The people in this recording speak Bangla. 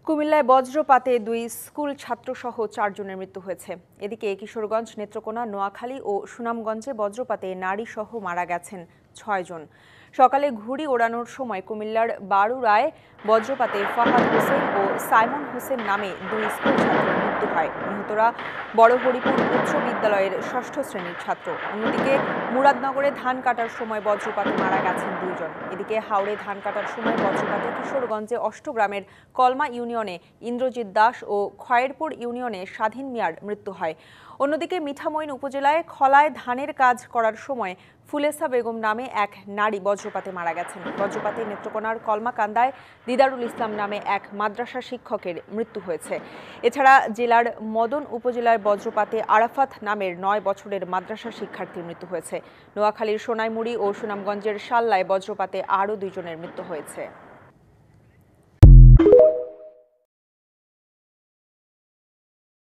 কুমিল্লায় বজ্রপাতে ২ স্কুল ছাত্রসহ ৪ জনের মৃত্যু হয়েছে। এদিকে কিশোরগঞ্জ, নেত্রকোনা, নোয়াখালী ও সুনামগঞ্জে বজ্রপাতে নারীসহ মারা গেছেন ৬ জন। সকালে ঘুড়ি ওড়ানোর সময় কুমিল্লার বারুরায় বজ্রপাতে ফাহাদ হোসেন ও সাইমন হোসেন নামে ২ স্কুল ছাত্রের মৃত্যু হয়। নিহতরা বড় হরিপুর উচ্চ বিদ্যালয়ের ৬ষ্ঠ শ্রেণীর ছাত্র। অন্যদিকে মুরাদনগরে ধান কাটার সময় বজ্রপাতে মারা গেছেন ২ জন। এদিকে হাওড়ে ধান কাটার সময় বজ্রপাতে কিশোরগঞ্জে অষ্টগ্রামের কলমা ইউনিয়নে ইন্দ্রজিৎ দাস ও খয়েরপুর ইউনিয়নে স্বাধীন মিয়ার মৃত্যু হয়। অন্যদিকে মিঠামইন উপজেলায় খলায় ধানের কাজ করার সময় ফুলেসা বেগম নামে এক নারী বজ্রপাতে মারা গেছেন। বজ্রপাতে নেত্রকোনার কলমাকান্দায় দিদারুল ইসলাম নামে এক মাদ্রাসা শিক্ষকের মৃত্যু হয়েছে। এছাড়া জেলার মদন উপজেলার বজ্রপাতে আরাফাত নামের ৯ বছরের মাদ্রাসা শিক্ষার্থীর মৃত্যু হয়েছে। নোয়াখালীর সোনাইমুড়ি ও সুনামগঞ্জের শাল্লায় বজ্রপাতে আরও ২ জনের মৃত্যু হয়েছে।